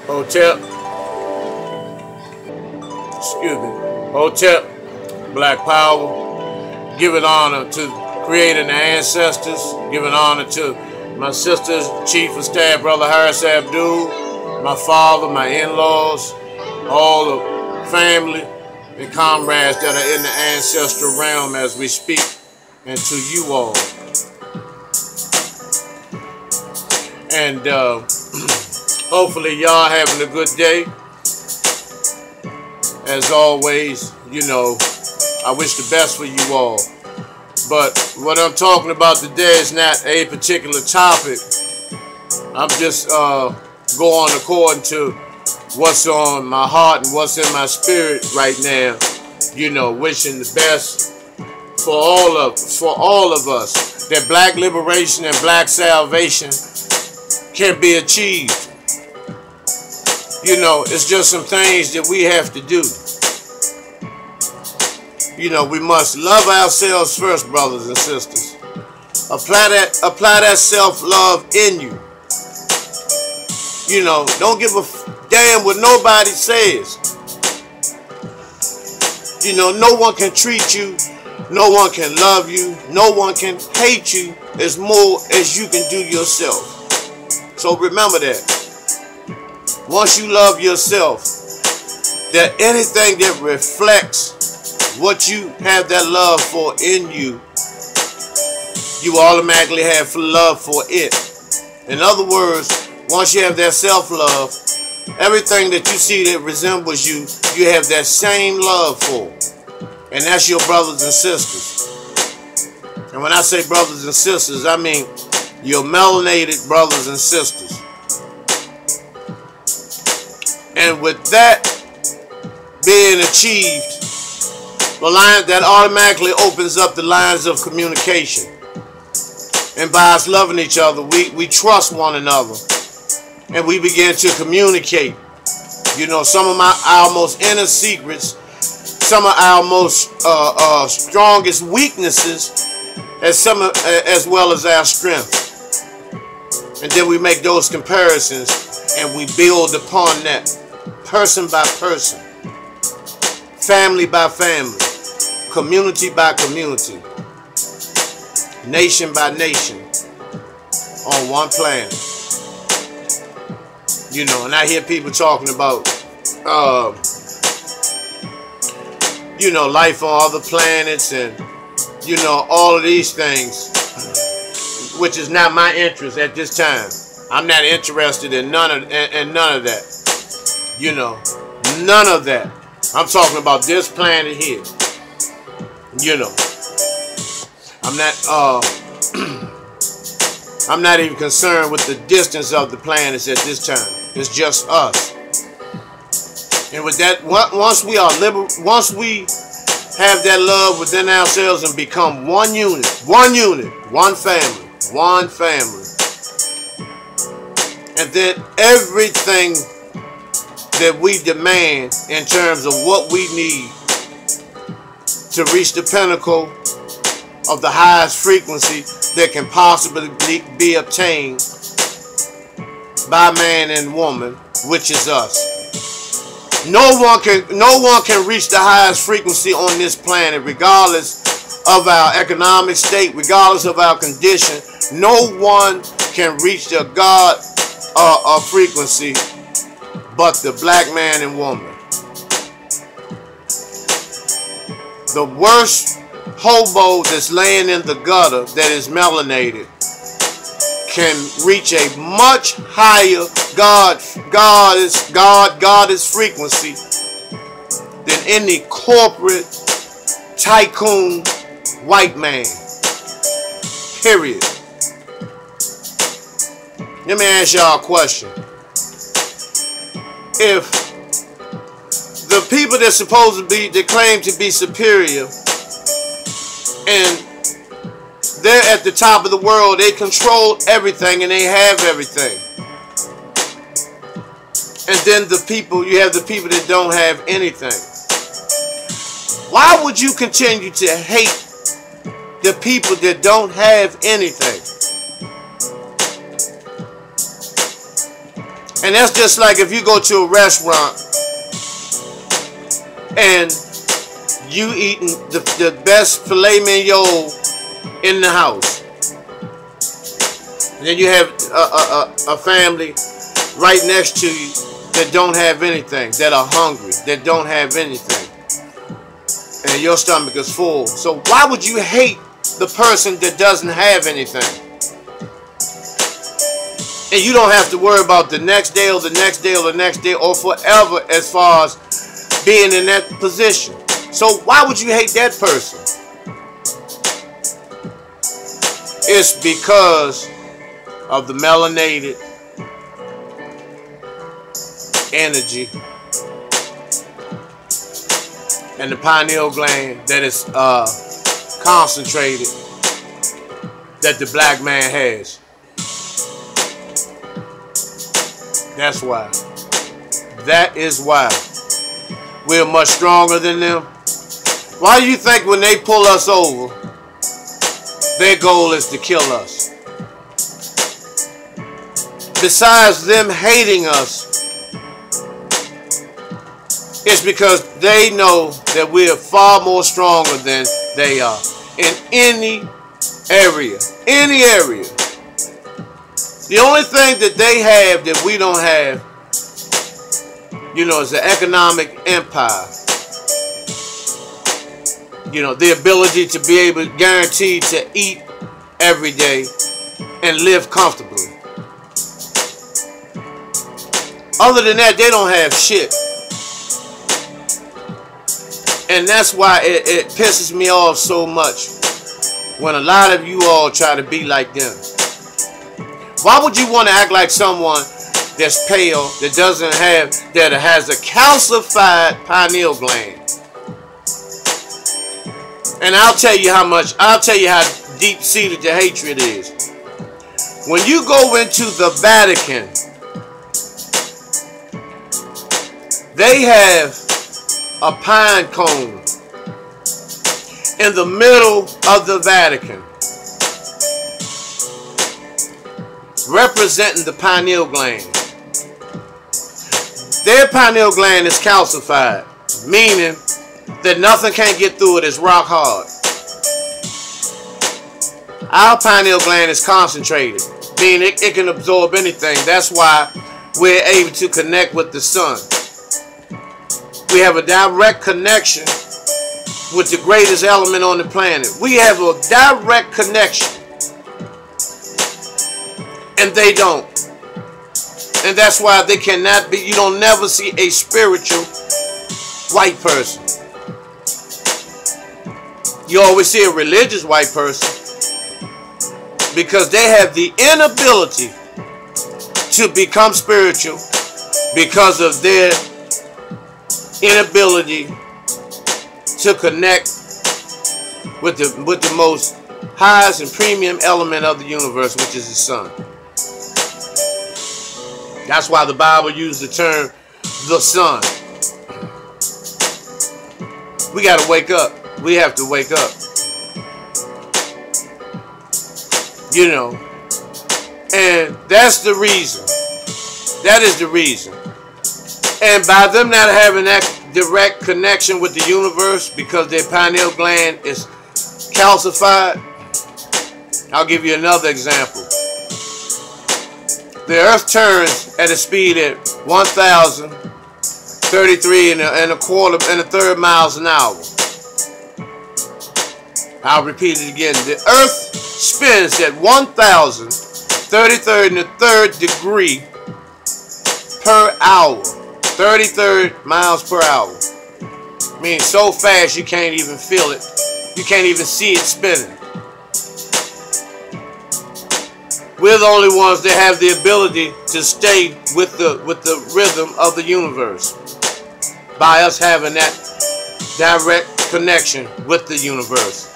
Hotep, excuse me, Hotep, Black Power, giving honor to creating the ancestors, giving honor to my sister's Chief of Staff, Brother Harris Abdul, my father, my in-laws, all the family and comrades that are in the ancestral realm as we speak, and to you all. And hopefully y'all having a good day. As always, you know, I wish the best for you all. But what I'm talking about today is not a particular topic. I'm just going according to what's on my heart and what's in my spirit right now. You know, wishing the best for all of us. That black liberation and black salvation can be achieved. You know, it's just some things that we have to do. You know, we must love ourselves first, brothers and sisters. Apply that self-love in you. You know, don't give a damn what nobody says. You know, no one can treat you, no one can love you, no one can hate you as more as you can do yourself. So remember that. Once you love yourself, that anything that reflects what you have that love for in you, you automatically have love for it. In other words, once you have that self-love, everything that you see that resembles you, you have that same love for. And that's your brothers and sisters. And when I say brothers and sisters, I mean your melanated brothers and sisters. And with that being achieved, the line that automatically opens up the lines of communication. And by us loving each other, we trust one another. And we begin to communicate. You know, some of our most inner secrets, some of our most strongest weaknesses, as well as our strength. And then we make those comparisons and we build upon that, person by person, family by family, community by community, nation by nation, on one planet. You know, and I hear people talking about, you know, life on other planets and, you know, all of these things, which is not my interest at this time. I'm not interested in none of that. You know, none of that. I'm talking about this planet here. You know, I'm not even concerned with the distance of the planets at this time. It's just us. And with that, once we have that love within ourselves and become one unit, one family. And then everything that we demand in terms of what we need to reach the pinnacle of the highest frequency that can possibly be obtained by man and woman, which is us. No one can reach the highest frequency on this planet, regardless of our economic state, regardless of our condition. No one can reach the God frequency but the black man and woman. The worst hobo that's laying in the gutter that is melanated can reach a much higher goddess frequency than any corporate tycoon white man. Period. Let me ask y'all a question. If the people that's supposed to be, that claim to be superior, and they're at the top of the world, they control everything and they have everything. And then you have the people that don't have anything. Why would you continue to hate the people that don't have anything? And that's just like if you go to a restaurant and you eating the best filet mignon in the house. And then you have a family right next to you that don't have anything, that are hungry, that don't have anything. And your stomach is full. So why would you hate the person that doesn't have anything? And you don't have to worry about the next day or the next day or the next day or forever as far as being in that position. So why would you hate that person? It's because of the melanated energy and the pineal gland that is concentrated that the black man has. That's why. That is why we're much stronger than them. Why do you think when they pull us over, their goal is to kill us? Besides them hating us, it's because they know that we are far more stronger than they are in any area. Any area. The only thing that they have that we don't have, you know, is the economic empire. You know, the ability to be able, guaranteed to eat every day and live comfortably. Other than that, they don't have shit. And that's why it pisses me off so much when a lot of you all try to be like them. Why would you want to act like someone that's pale, that doesn't have, that has a calcified pineal gland? And I'll tell you how deep-seated the hatred is. When you go into the Vatican, they have a pine cone in the middle of the Vatican, representing the pineal gland. Their pineal gland is calcified, meaning that nothing can't get through it. It's rock hard. Our pineal gland is concentrated, meaning it can absorb anything. That's why we're able to connect with the sun. We have a direct connection with the greatest element on the planet. We have a direct connection. And they don't. And that's why they cannot be, you don't never see a spiritual white person. You always see a religious white person because they have the inability to become spiritual because of their inability to connect with the most highest and premium element of the universe, which is the sun. That's why the Bible used the term the sun. We got to wake up. We have to wake up. You know. And that's the reason. That is the reason. And by them not having that direct connection with the universe because their pineal gland is calcified, I'll give you another example. The earth turns at a speed at 1,033 and a third miles an hour. I'll repeat it again. The earth spins at 1,033 and a third degree per hour. 33 miles per hour. I mean, so fast you can't even feel it. You can't even see it spinning. We're the only ones that have the ability to stay with the rhythm of the universe by us having that direct connection with the universe.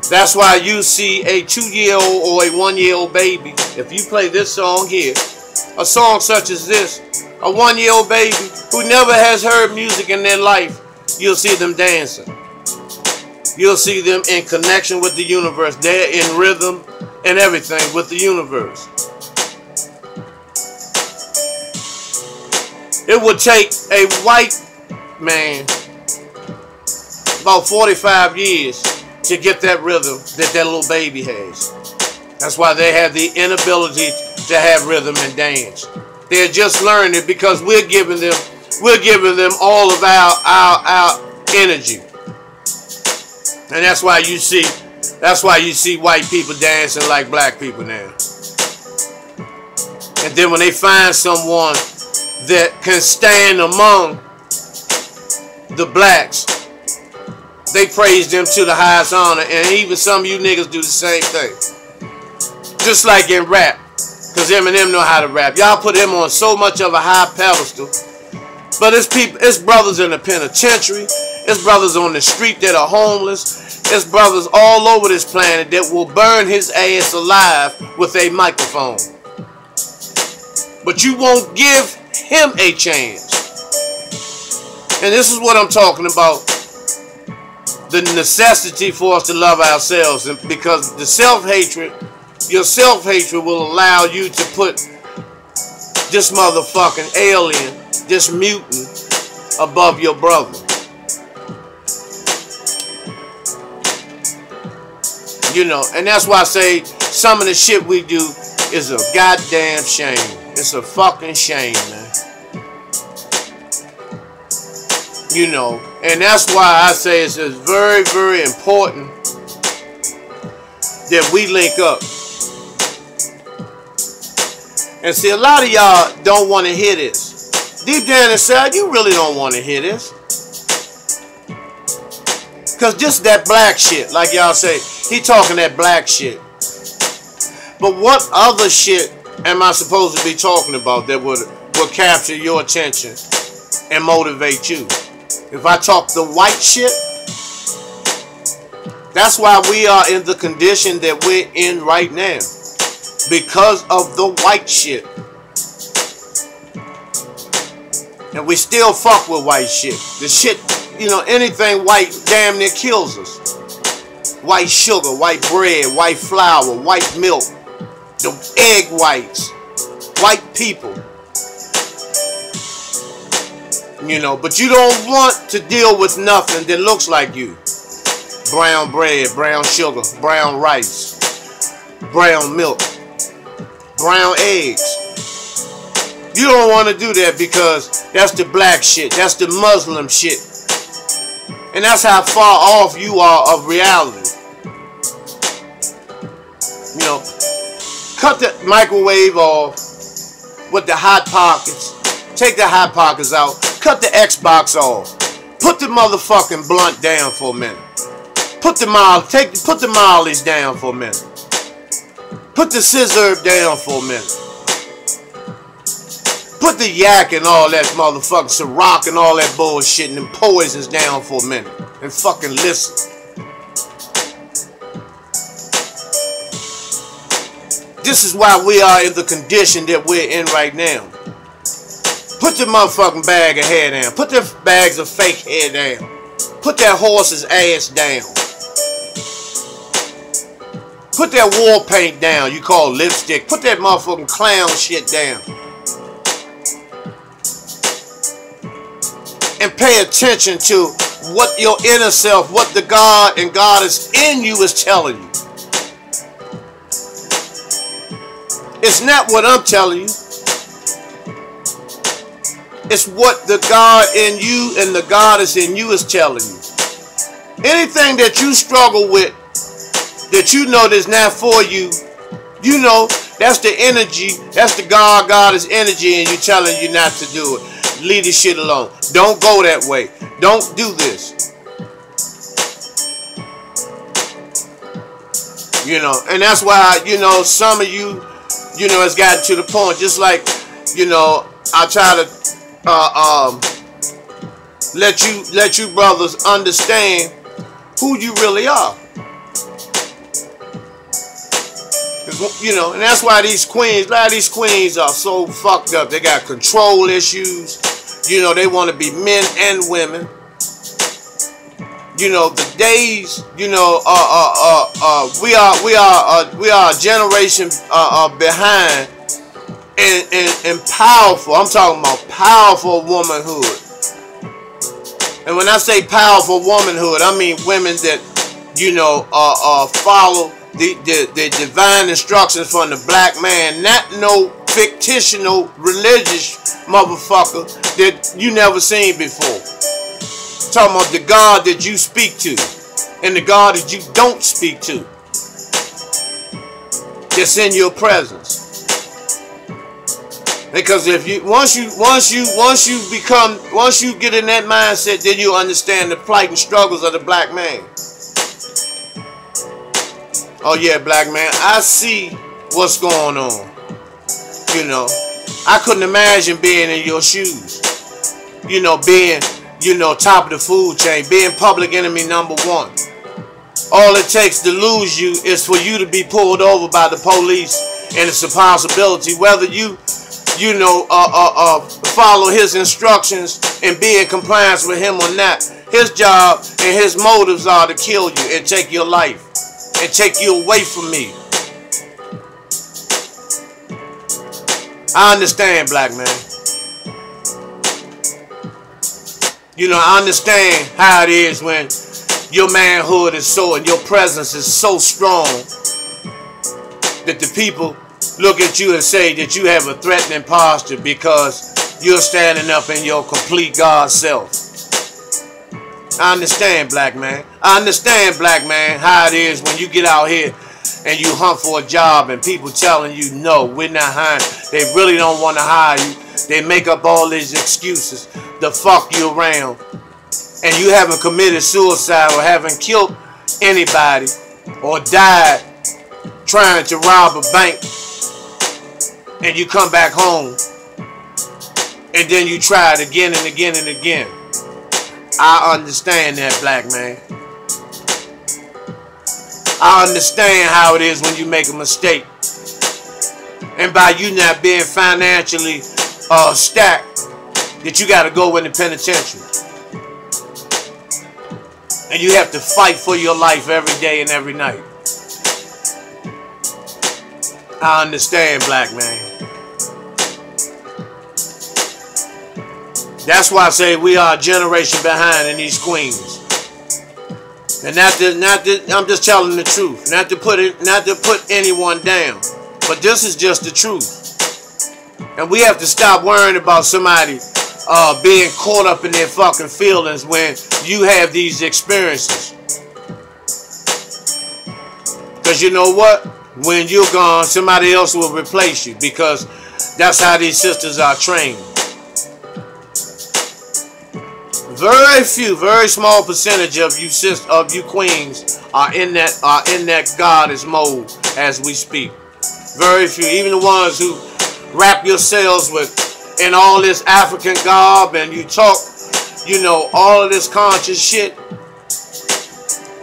That's why you see a 2-year-old or a 1-year-old baby. If you play this song here, a song such as this, a 1-year-old baby who never has heard music in their life, you'll see them dancing. You'll see them in connection with the universe. They're in rhythm and everything with the universe. It would take a white man about 45 years to get that rhythm that that little baby has. That's why they have the inability to have rhythm and dance. They're just learning it because we're giving them all of our energy. And that's why you see white people dancing like black people now. And then when they find someone that can stand among the blacks, they praise them to the highest honor. And even some of you niggas do the same thing. Just like in rap. Because Eminem know how to rap. Y'all put him on so much of a high pedestal. But it's brothers in the penitentiary. It's brothers on the street that are homeless. It's brothers all over this planet that will burn his ass alive with a microphone. But you won't give him a chance. And this is what I'm talking about. The necessity for us to love ourselves. And because the self-hatred, your self-hatred will allow you to put this motherfucking alien, this mutant, above your brother. You know, and that's why I say some of the shit we do is a goddamn shame. It's a fucking shame, man. You know, and that's why I say it's very, very important that we link up. And see, a lot of y'all don't want to hear this. Deep down inside, you really don't want to hear this. Because just that black shit, like y'all say, he talking that black shit. But what other shit am I supposed to be talking about that would capture your attention and motivate you? If I talk the white shit, that's why we are in the condition that we're in right now. Because of the white shit. And we still fuck with white shit. The shit, you know, anything white damn near kills us. White sugar, white bread, white flour, white milk, the egg whites, white people. You know, but you don't want to deal with nothing that looks like you. Brown bread, brown sugar, brown rice, brown milk, brown eggs. You don't want to do that because that's the black shit. That's the Muslim shit. And that's how far off you are of reality. You know, cut the microwave off with the Hot Pockets. Take the Hot Pockets out. Cut the Xbox off. Put the motherfucking blunt down for a minute. Put the Mollies down for a minute. Put the scissor down for a minute. Put the yak and all that motherfucking Ciroc and all that bullshit and them poisons down for a minute. And fucking listen. This is why we are in the condition that we're in right now. Put the motherfucking bag of hair down. Put the bags of fake hair down. Put that horse's ass down. Put that war paint down you call lipstick. Put that motherfucking clown shit down. And pay attention to what your inner self, what the God and Goddess in you is telling you. It's not what I'm telling you. It's what the God in you and the Goddess in you is telling you. Anything that you struggle with, that you know that's not for you, you know that's the energy, that's the Goddess energy, and you telling you not to do it. Leave this shit alone. Don't go that way. Don't do this. You know, and that's why, you know, some of you, you know, it's gotten to the point, just like, you know, I try to let you brothers understand who you really are. You know, and that's why these queens, a lot of these queens are so fucked up. They got control issues. You know, they want to be men and women. You know, the days, you know, we are a generation behind and powerful. I'm talking about powerful womanhood. And when I say powerful womanhood, I mean women that, you know, follow the divine instructions from the black man, not no fictional religious motherfucker that you never seen before. Talking about the God that you speak to and the God that you don't speak to, that's in your presence. Because if you once you get in that mindset, then you understand the plight and struggles of the black man. Oh yeah, black man, I see what's going on. You know, I couldn't imagine being in your shoes. You know, being, you know, top of the food chain, being public enemy #1. All it takes to lose you is for you to be pulled over by the police, and it's a possibility whether you know, follow his instructions and be in compliance with him or not. His job and his motives are to kill you and take your life and take you away from me. I understand, black man. You know, I understand how it is when your manhood is so, and your presence is so strong that the people look at you and say that you have a threatening posture because you're standing up in your complete God self. I understand, black man. I understand, black man, how it is when you get out here and you hunt for a job and people telling you, no, we're not hiring. They really don't want to hire you. They make up all these excuses to fuck you around. And you haven't committed suicide or haven't killed anybody or died trying to rob a bank. And you come back home and then you try it again and again and again. I understand that, black man. I understand how it is when you make a mistake. And by you not being financially stacked, that you got to go in the penitentiary. And you have to fight for your life every day and every night. I understand, black man. That's why I say we are a generation behind in these queens. And I'm just telling the truth. Not to put anyone down. But this is just the truth. And we have to stop worrying about somebody being caught up in their fucking feelings when you have these experiences. Because you know what? When you're gone, somebody else will replace you, because that's how these sisters are trained. Very few, very small percentage of you queens are in that goddess mode as we speak. Very few. Even the ones who wrap yourselves in all this African garb and you talk, you know, all of this conscious shit.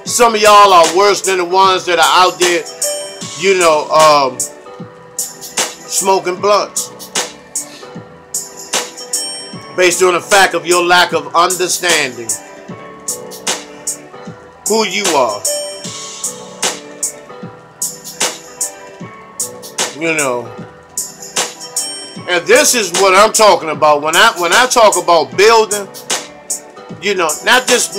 Some of y'all are worse than the ones that are out there, you know, smoking blunts. Based on the fact of your lack of understanding who you are. You know. And this is what I'm talking about. When I talk about building, you know, not just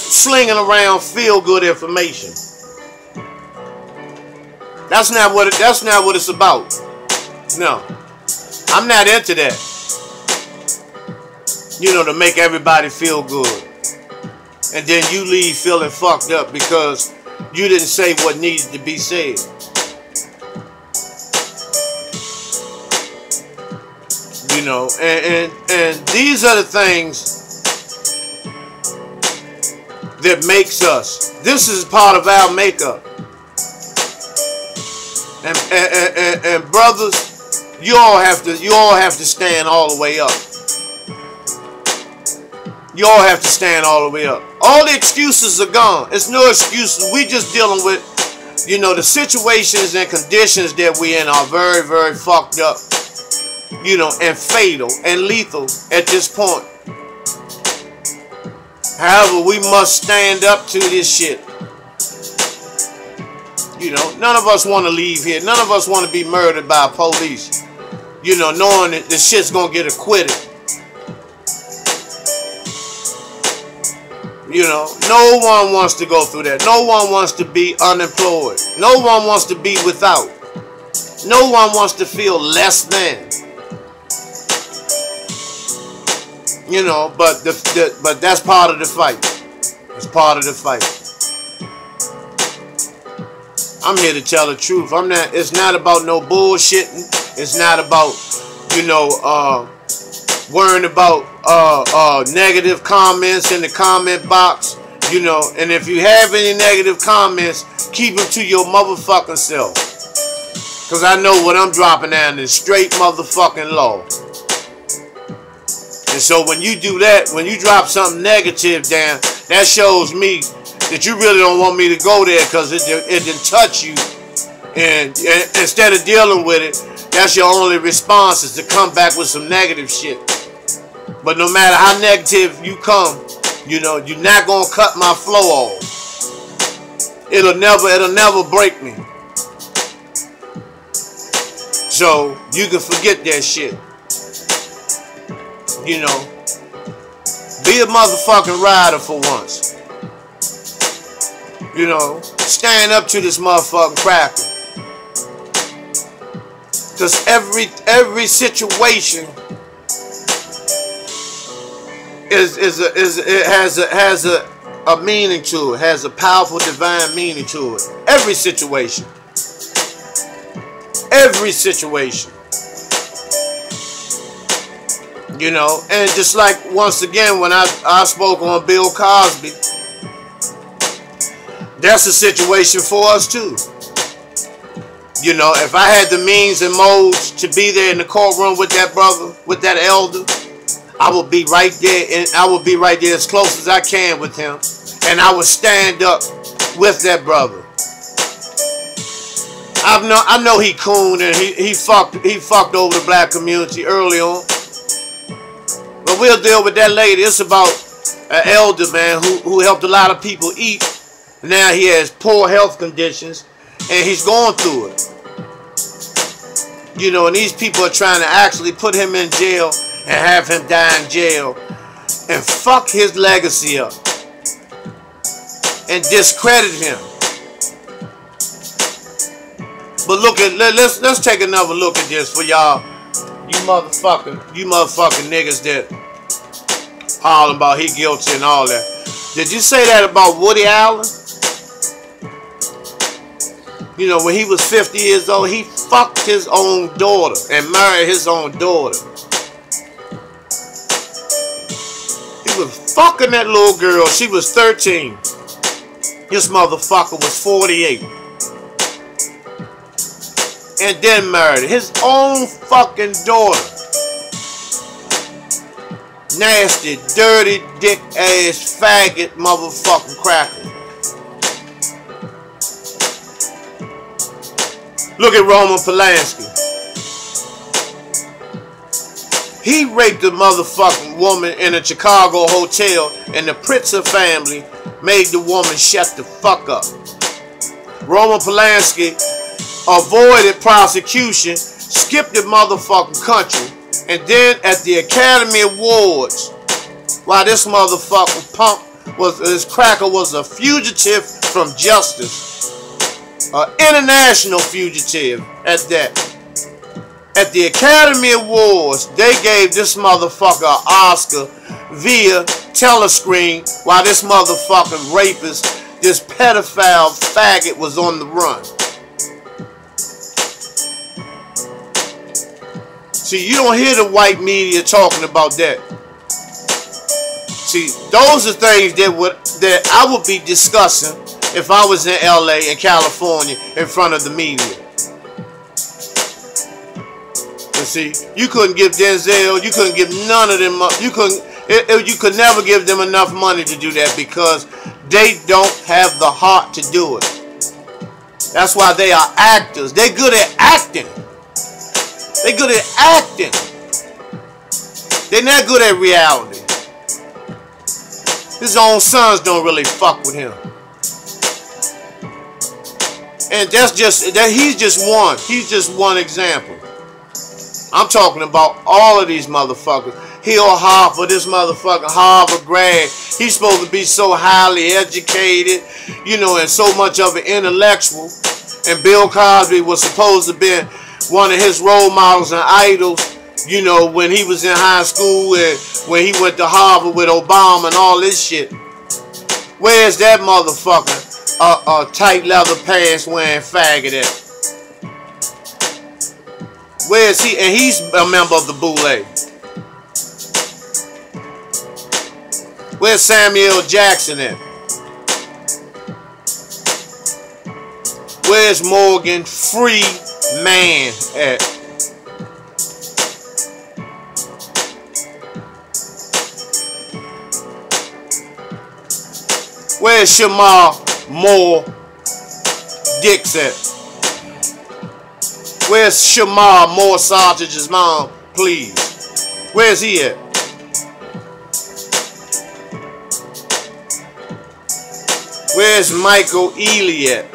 slinging around feel good information. That's not what it's about. No. I'm not into that. You know, to make everybody feel good. And then you leave feeling fucked up because you didn't say what needed to be said. You know, and these are the things that makes us. This is part of our makeup. And brothers, you all have to stand all the way up. You all have to stand all the way up. All the excuses are gone. It's no excuses. We just dealing with, you know, the situations and conditions that we in are very, very fucked up. You know, and fatal and lethal at this point. However, we must stand up to this shit. You know, none of us want to leave here. None of us want to be murdered by police. You know, knowing that the shit's gonna get acquitted. You know, no one wants to go through that. No one wants to be unemployed. No one wants to be without. No one wants to feel less than. You know, but but that's part of the fight. It's part of the fight. I'm here to tell the truth. It's not about no bullshitting. It's not about, you know, worrying about negative comments in the comment box. You know, and if you have any negative comments, keep them to your motherfucking self. Because I know what I'm dropping down is straight motherfucking law. And so when you do that, when you drop something negative down, that shows me that you really don't want me to go there because it didn't touch you. And instead of dealing with it, that's your only response is to come back with some negative shit. But no matter how negative you come, you know, you're not going to cut my flow off. It'll never break me. So you can forget that shit. You know, be a motherfucking rider for once. You know, stand up to this motherfucking cracker. Because every situation has a meaning to it, has a powerful divine meaning to it. Every situation. Every situation. You know, and just like once again when I spoke on Bill Cosby, that's a situation for us too. You know, if I had the means and modes to be there in the courtroom with that brother, with that elder, I would be right there, and I would be right there as close as I can with him, and I would stand up with that brother. I know he cooned and he fucked over the black community early on. But we'll deal with that later. It's about an elder, man, who helped a lot of people eat. Now he has poor health conditions, and he's going through it. You know, and these people are trying to actually put him in jail and have him die in jail and fuck his legacy up and discredit him. But let's take another look at this for y'all. You motherfucking niggas that hollering about he guilty and all that. Did you say that about Woody Allen? You know, when he was 50 years old, he fucked his own daughter and married his own daughter. He was fucking that little girl. She was 13. This motherfucker was 48. And then married his own fucking daughter. Nasty, dirty, dick ass, faggot, motherfucking cracker. Look at Roman Polanski. He raped a motherfucking woman in a Chicago hotel, and the Pritzker family made the woman shut the fuck up. Roman Polanski avoided prosecution, skipped the motherfucking country, and then at the Academy Awards, while this motherfucking punk this cracker was a fugitive from justice, an international fugitive at that. At the Academy Awards, they gave this motherfucker an Oscar via telescreen while this motherfucking rapist, this pedophile faggot was on the run. See, you don't hear the white media talking about that. See, those are things that I would be discussing if I was in LA and California in front of the media. But see, you couldn't give Denzel, you couldn't give none of them, you could never give them enough money to do that because they don't have the heart to do it. That's why they are actors. They're good at acting. They're good at acting. They're not good at reality. His own sons don't really fuck with him. And he's just one. He's just one example. I'm talking about all of these motherfuckers. Hill Harper, this motherfucker Harvard grad. He's supposed to be so highly educated, you know, and so much of an intellectual. And Bill Cosby was supposed to be one of his role models and idols, you know, when he was in high school and when he went to Harvard with Obama and all this shit. Where's that motherfucker? Tight leather pants wearing faggot at? Where is he? And he's a member of the Boule. Where's Samuel Jackson at? Where's Morgan Freeman at? Where's Shamar Moore Dix at? Where's Shamar Moore Sausage's mom, please? Where's he at? Where's Michael Ealy at?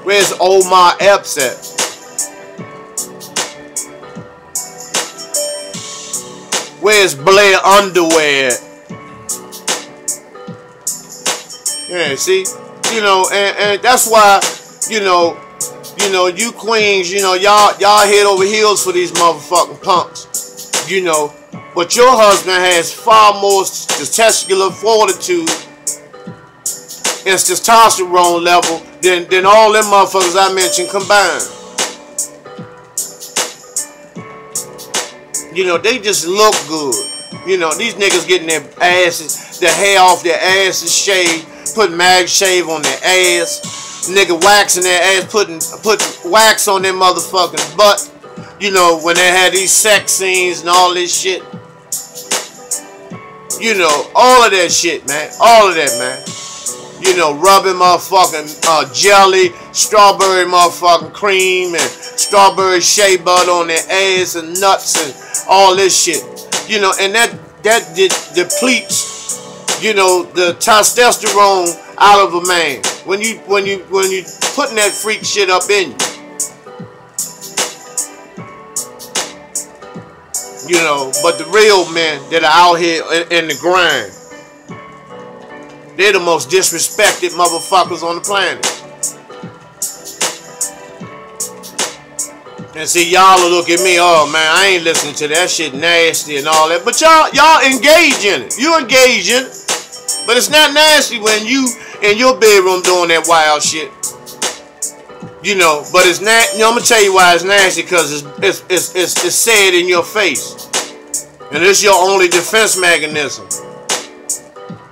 Where's Omar Epps at? Where's Blair Underwear at? Yeah, see? You know, and that's why, you know, you queens, you know, y'all head over heels for these motherfucking punks. You know, but your husband has far more testicular fortitude and testosterone level than all them motherfuckers I mentioned combined. You know, they just look good. You know, these niggas getting their asses, their hair off their asses shaved, putting mag shave on their ass, nigga waxing their ass, putting wax on their motherfucking butt. You know, when they had these sex scenes and all this shit. You know, all of that shit, man. All of that, man. You know, rubbing motherfucking jelly, strawberry motherfucking cream, and strawberry shea butter on their ass and nuts and all this shit. You know, and that depletes, you know, the testosterone out of a man when you putting that freak shit up in you. You know, but the real men that are out here in the grind, they're the most disrespected motherfuckers on the planet. And see, y'all will look at me, oh man, I ain't listening to that shit nasty and all that. But y'all engage in it. You engage in it. But it's not nasty when you in your bedroom doing that wild shit. You know, but it's not, you know, I'm gonna tell you why it's nasty, because it's said in your face. And it's your only defense mechanism.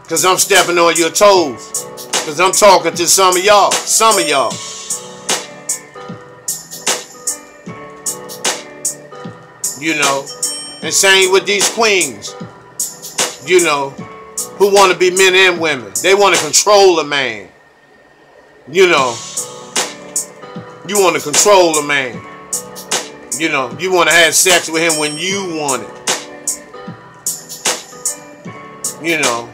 Because I'm stepping on your toes. Because I'm talking to some of y'all. Some of y'all. You know. And same with these queens. You know. Who want to be men and women. They want to control a man. You know. You want to control a man. You know. You want to have sex with him when you want it. You know.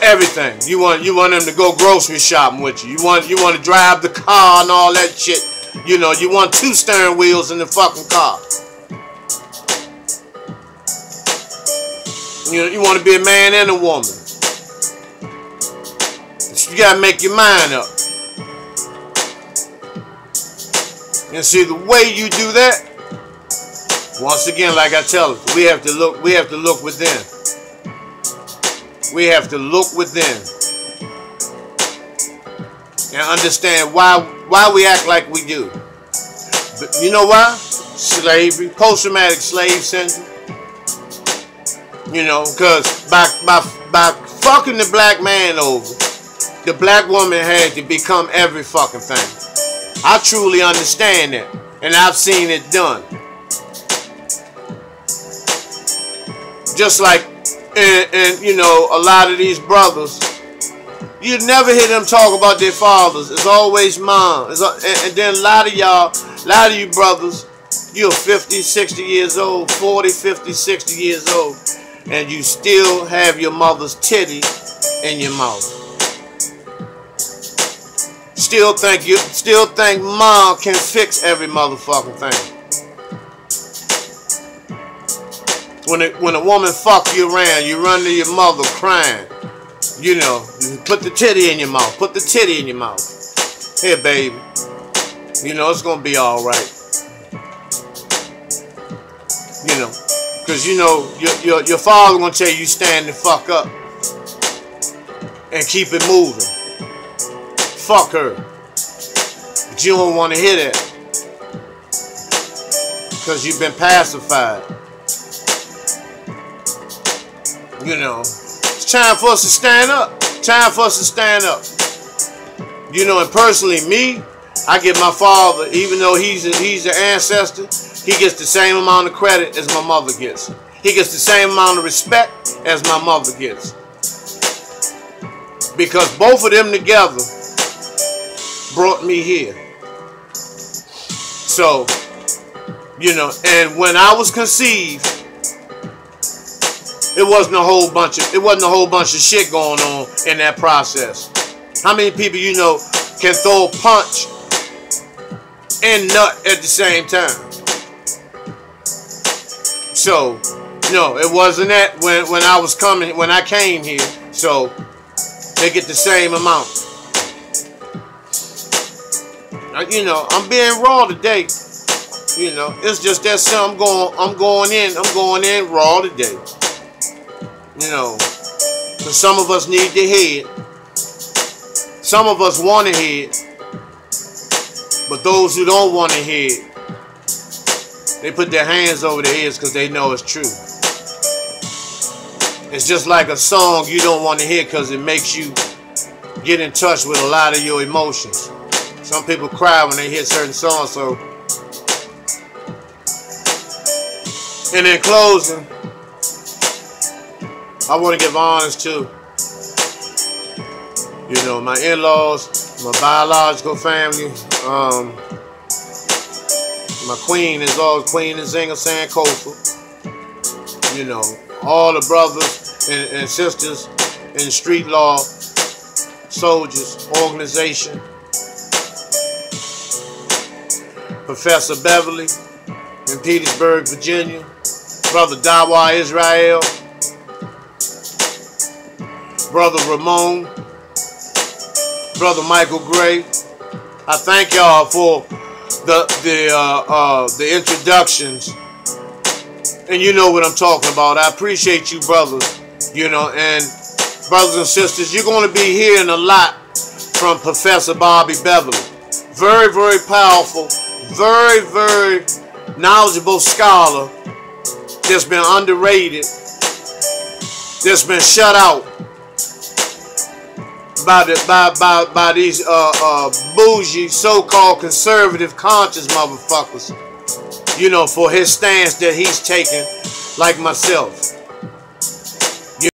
Everything. You want them to go grocery shopping with you. You want to drive the car and all that shit. You know, you want 2 steering wheels in the fucking car. You want to be a man and a woman. You gotta make your mind up. And see, the way you do that, once again, like I tell us, we have to look within. We have to look within and understand why we act like we do. But you know why? Slavery, post-traumatic slave syndrome. You know, because by fucking the black man over, the black woman had to become every fucking thing. I truly understand that, and I've seen it done. Just like, and you know, a lot of these brothers, you never hear them talk about their fathers. It's always mom. And then a lot of you brothers, you're 50, 60 years old, 40, 50, 60 years old, and you still have your mother's titty in your mouth. Still think mom can fix every motherfucking thing. When a woman fuck you around, you run to your mother crying. You know, you put the titty in your mouth. Put the titty in your mouth. Here, baby. You know, it's gonna be alright. You know, because you know, your father gonna tell you stand the fuck up and keep it moving. Fuck her. But you don't want to hear that. Because you've been pacified. You know, it's time for us to stand up. Time for us to stand up. You know, and personally, me, I give my father, even though he's an ancestor, he gets the same amount of credit as my mother gets. He gets the same amount of respect as my mother gets. Because both of them together brought me here. So, you know, and when I was conceived, it wasn't a whole bunch of shit going on in that process. How many people you know can throw a punch and nut at the same time? So, no, it wasn't that when I came here. So they get the same amount. You know, I'm being raw today. You know, it's just that I'm going in raw today. You know, because some of us need to hear it. Some of us want to hear it. But those who don't want to hear it, they put their hands over their ears because they know it's true. It's just like a song you don't want to hear because it makes you get in touch with a lot of your emotions. Some people cry when they hear certain songs. So, and in closing, I want to give honors to, you know, my in-laws, my biological family, my queen is always Queen Nzinga Sankofa. You know, all the brothers and sisters in the street law, soldiers, organization, Professor Beverly in Petersburg, Virginia, Brother Dawa Israel, Brother Ramon, Brother Michael Gray. I thank y'all for the introductions, and you know what I'm talking about. I appreciate you, brothers. You know, and brothers and sisters, you're going to be hearing a lot from Professor Bobby Beverly. Very, very powerful, very, very knowledgeable scholar that's been underrated, that's been shut out by these bougie, so-called conservative, conscious motherfuckers, you know, for his stance that he's taken, like myself.